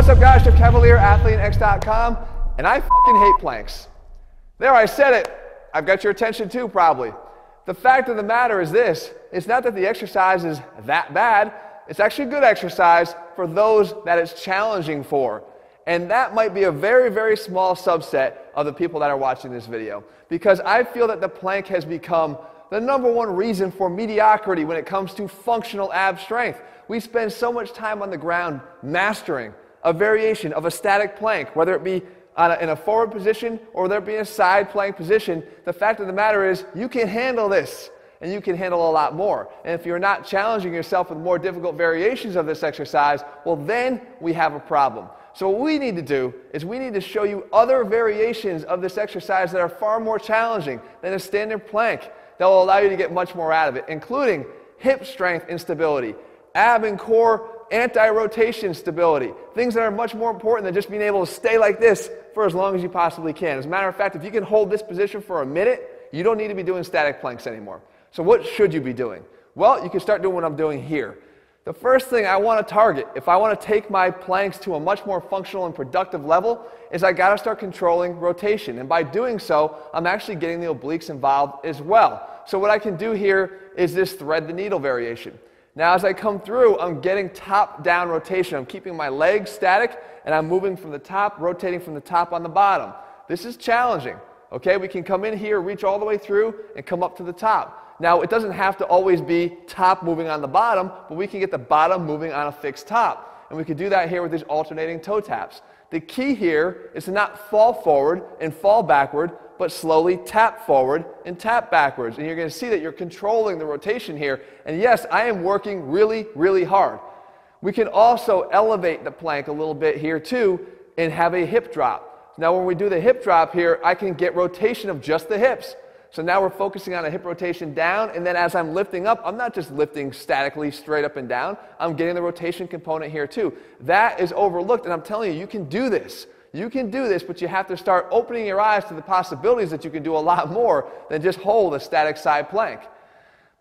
What's up guys, Chef Cavalier, ATHLEAN-X.com, and I fucking hate planks. There, I said it. I've got your attention too, probably. The fact of the matter is this, it's not that the exercise is that bad, it's actually good exercise for those that it's challenging for. And that might be a very, very small subset of the people that are watching this video. Because I feel that the plank has become the #1 reason for mediocrity when it comes to functional ab strength. We spend so much time on the ground mastering a variation of a static plank, whether it be in a forward position or whether it be in a side plank position. The fact of the matter is you can handle this and you can handle a lot more. And if you're not challenging yourself with more difficult variations of this exercise, well then we have a problem. So what we need to do is we need to show you other variations of this exercise that are far more challenging than a standard plank that will allow you to get much more out of it, including hip strength and stability, ab and core anti-rotation stability, things that are much more important than just being able to stay like this for as long as you possibly can. As a matter of fact, if you can hold this position for a minute, you don't need to be doing static planks anymore. So what should you be doing? Well, you can start doing what I'm doing here. The first thing I want to target, if I want to take my planks to a much more functional and productive level, is I got to start controlling rotation. And by doing so, I'm actually getting the obliques involved as well. So what I can do here is this thread the needle variation. Now as I come through, I'm getting top-down rotation. I'm keeping my legs static, and I'm moving from the top, rotating from the top on the bottom. This is challenging. Okay, we can come in here, reach all the way through, and come up to the top. Now, it doesn't have to always be top moving on the bottom, but we can get the bottom moving on a fixed top. And we can do that here with these alternating toe taps. The key here is to not fall forward and fall backward, but slowly tap forward and tap backwards. And you're going to see that you're controlling the rotation here. And yes, I am working really, really hard. We can also elevate the plank a little bit here too and have a hip drop. Now when we do the hip drop here, I can get rotation of just the hips. So now we're focusing on a hip rotation down, and then as I'm lifting up, I'm not just lifting statically straight up and down, I'm getting the rotation component here too. That is overlooked, and I'm telling you, you can do this. You can do this, but you have to start opening your eyes to the possibilities that you can do a lot more than just hold a static side plank.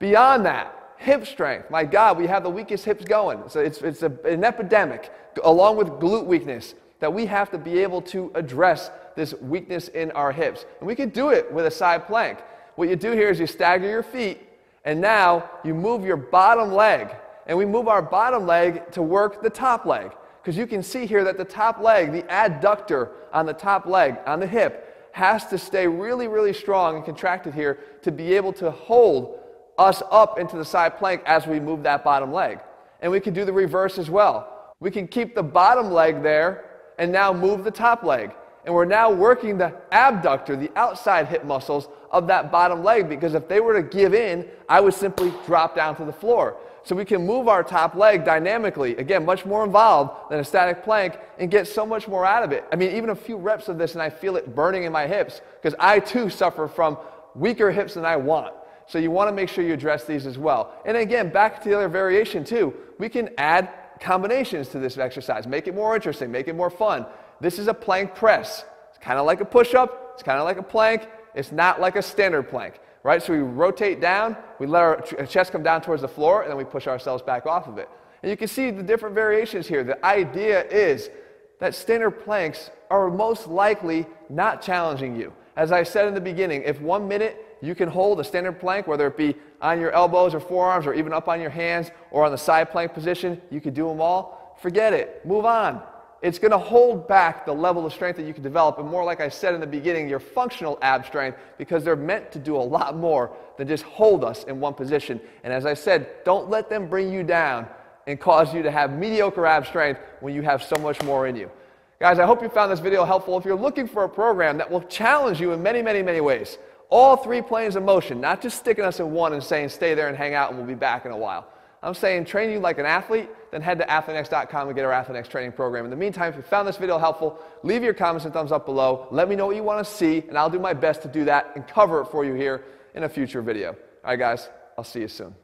Beyond that, hip strength. My God, we have the weakest hips going. So it's an epidemic, along with glute weakness, that we have to be able to address this weakness in our hips. And we can do it with a side plank. What you do here is you stagger your feet, and now you move your bottom leg. And we move our bottom leg to work the top leg. Because you can see here that the top leg, the adductor on the top leg, on the hip, has to stay really, really strong and contracted here to be able to hold us up into the side plank as we move that bottom leg. And we can do the reverse as well. We can keep the bottom leg there and now move the top leg. And we're now working the abductor, the outside hip muscles of that bottom leg, because if they were to give in, I would simply drop down to the floor. So we can move our top leg dynamically, again, much more involved than a static plank, and get so much more out of it. I mean, even a few reps of this and I feel it burning in my hips, because I too suffer from weaker hips than I want. So you want to make sure you address these as well. And again, back to the other variation too, we can add combinations to this exercise, make it more interesting, make it more fun. This is a plank press. It's kind of like a push-up, it's kind of like a plank, it's not like a standard plank, right? So we rotate down, we let our chest come down towards the floor, and then we push ourselves back off of it. And you can see the different variations here. The idea is that standard planks are most likely not challenging you. As I said in the beginning, if 1 minute you can hold a standard plank, whether it be on your elbows or forearms or even up on your hands or on the side plank position, you can do them all, forget it, move on. It's going to hold back the level of strength that you can develop, and more, like I said in the beginning, your functional ab strength, because they're meant to do a lot more than just hold us in one position. And as I said, don't let them bring you down and cause you to have mediocre ab strength when you have so much more in you. Guys, I hope you found this video helpful. If you're looking for a program that will challenge you in many, many, many ways, all 3 planes of motion, not just sticking us in one and saying stay there and hang out and we'll be back in a while. I'm saying train you like an athlete, then head to ATHLEAN-X.com and get our ATHLEAN-X training program. In the meantime, if you found this video helpful, leave your comments and thumbs up below. Let me know what you want to see, and I'll do my best to do that and cover it for you here in a future video. All right, guys, I'll see you soon.